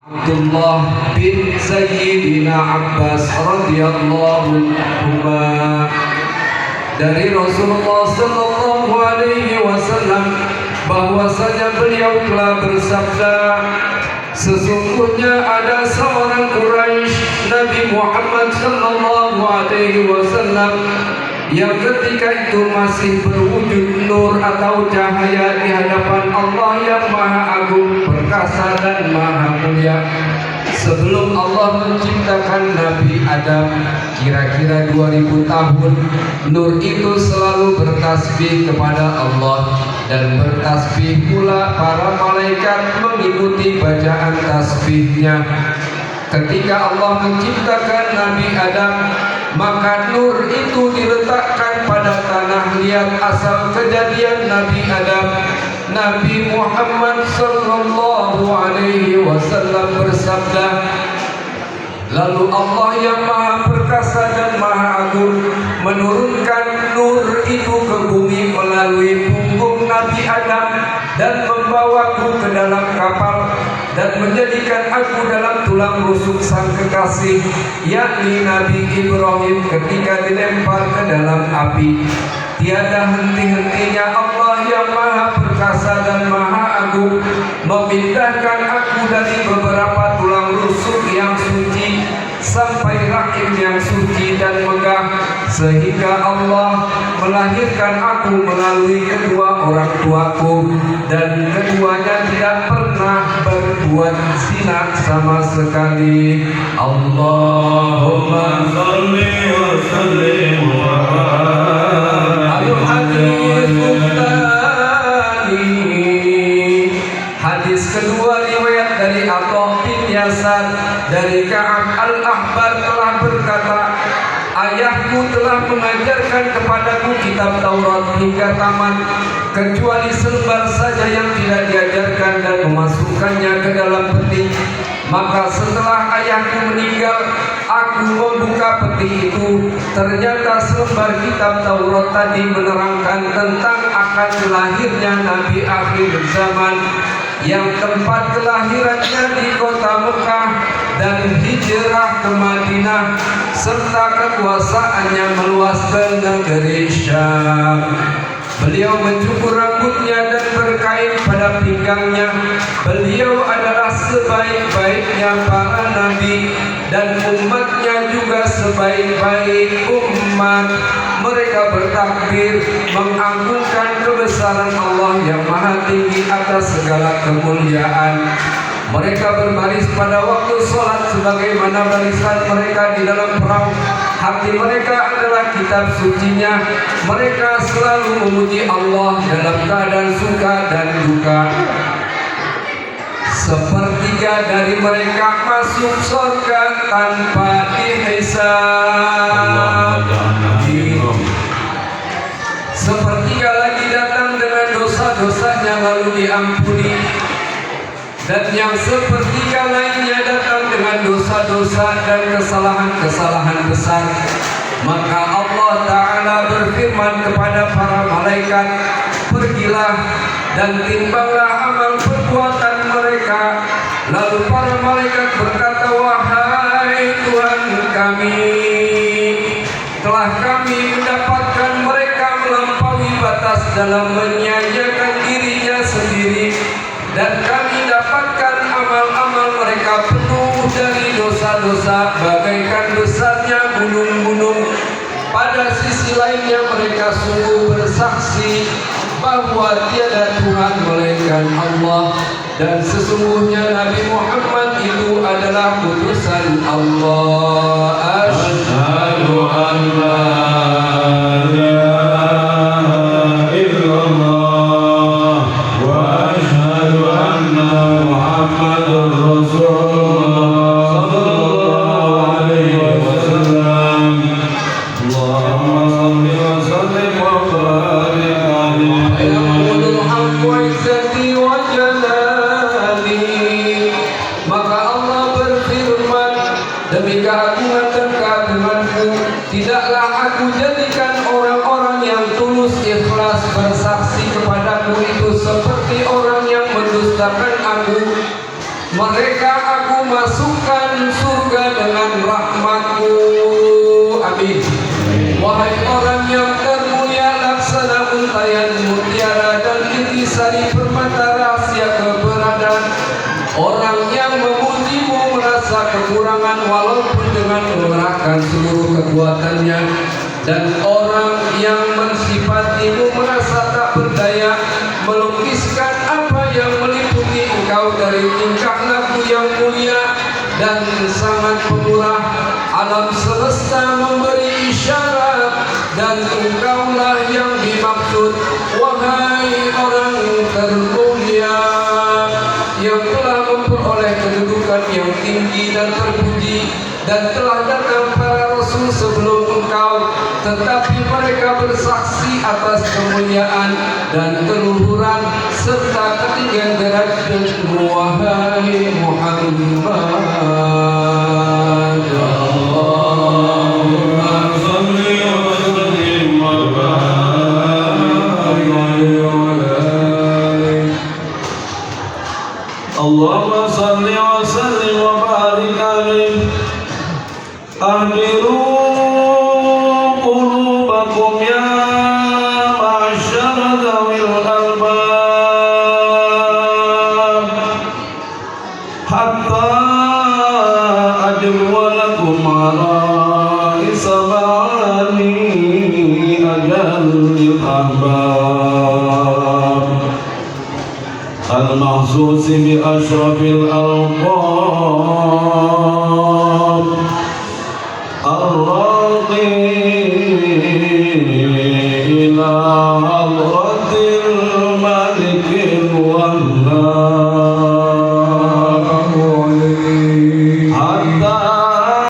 Abdullah bin Sayyidina Abbas radhiyallahu anhuma dari Rasulullah sallallahu alaihi wasallam bahwasanya beliau telah bersabda, sesungguhnya ada seorang Quraisy Nabi Muhammad sallallahu alaihi wasallam yang ketika itu masih berwujud nur atau cahaya di hadapan Allah yang Maha Agung, perkasa dan Maha Mulia. Sebelum Allah menciptakan Nabi Adam kira-kira 2000 tahun, nur itu selalu bertasbih kepada Allah dan bertasbih pula para malaikat mengikuti bacaan tasbihnya. Ketika Allah menciptakan Nabi Adam, maka nur itu diletakkan pada tanah liat asal kejadian Nabi Adam. Nabi Muhammad sallallahu alaihi wasallam bersabda, lalu Allah yang Maha Perkasa dan Maha Agung menurunkan nur itu ke bumi melalui punggung Nabi Adam dan membawaku ke dalam kapal dan menjadikan aku dalam tulang rusuk sang kekasih, yakni Nabi Ibrahim ketika dilempar ke dalam api. Tiada henti-hentinya Allah yang Maha Perkasa dan Maha Agung memindahkan aku dari beberapa tulang rusuk yang suci sampai rahim yang suci dan megah, sehingga Allah melahirkan aku melalui kedua orang tuaku, dan keduanya tidak pernah berbuat zina sama sekali. Allahumma shalli wa sallim wa hadis kedua riwayat dari Atha bin Yasar dari Ka'ab al-Ahbar telah berkata, ayahku telah mengajarkan kepadaku kitab Taurat hingga tamat, kecuali selembar saja yang tidak diajarkan dan memasukkannya ke dalam peti. Maka setelah ayahku meninggal, aku membuka peti itu. Ternyata selembar kitab Taurat tadi menerangkan tentang akan lahirnya Nabi akhir zaman, yang tempat kelahirannya di kota Mekah dan hijrah ke Madinah, serta kekuasaannya meluas ke negeri Syam. Beliau mencukur rambutnya dan berkain pada pinggangnya. Beliau adalah sebaik-baiknya para nabi, dan umatnya juga sebaik-baik umat. Mereka bertakbir mengagungkan kebesaran Allah yang Maha Tinggi atas segala kemuliaan. Mereka berbaris pada waktu sholat sebagaimana barisan mereka di dalam perahu. Hati mereka adalah kitab sucinya. Mereka selalu memuji Allah dalam keadaan suka dan duka. Sepertiga dari mereka masuk surga tanpa dihisab. Sepertiga lagi datang dengan dosa-dosanya lalu diampuni. Dan yang sepertiga lainnya datang dengan dosa-dosa dan kesalahan-kesalahan besar. Maka Allah Ta'ala berfirman kepada para malaikat, pergilah dan timbanglah amal perbuatan mereka. Lalu para malaikat berkata, wahai Tuhan kami, telah kami mendapatkan mereka melampaui batas dalam menyanyiakan dirinya sendiri, dan kami dapatkan amal-amal mereka penuh dari dosa-dosa bagaikan besarnya gunung-gunung. Pada sisi lainnya mereka sungguh bersaksi bahwa tiada Tuhan melainkan Allah, dan sesungguhnya Nabi Muhammad itu adalah utusan Allah. Asyhadu an la ilaha illallah wa asyhadu anna Muhammadur Rasulullah sallallahu alaihi wasallam. Allahumma shalli wa sallim wa barik alaihi wa izzati wa jalali. Maka Allah berfirman, demi keagungan dan keagunganku, tidaklah aku jadikan orang-orang yang tulus ikhlas bersaksi kepadaku itu seperti orang yang mendustakan aku. Mereka aku masukkan surga dengan rahmatku. Amin. Wahai orang yang termulia, laksana untayan mutiara dan intisari permata rahasia keberadaan. Orang yang memujimu merasa kekurangan walaupun dengan mengerahkan seluruh kekuatannya, dan orang yang mensifatimu merasa tak berdaya melukiskan apa yang meliputi engkau dari tingkah laku yang mulia dan sangat pemurah. Alam semesta memberi isyarat dan engkaulah yang dimaksud, wahai orang termulia yang telah memperoleh kedudukan yang tinggi dan terpuji, dan telah datang para rasul sebelum engkau, tetapi mereka bersaksi atas kemuliaan dan keluhuran serta ketinggian derajatmu, wahai Muhammad. Allahumma salli wa sallim wa barik alaihi. Ahdiru qulubakum ya ma'asyara dhawil albab, hatta ajwa lakum ala isma'ani ajalil ahbab, al-mahsus bi ashrafil alqab, ar-raqi ila hadratil malikil wahhab, hatta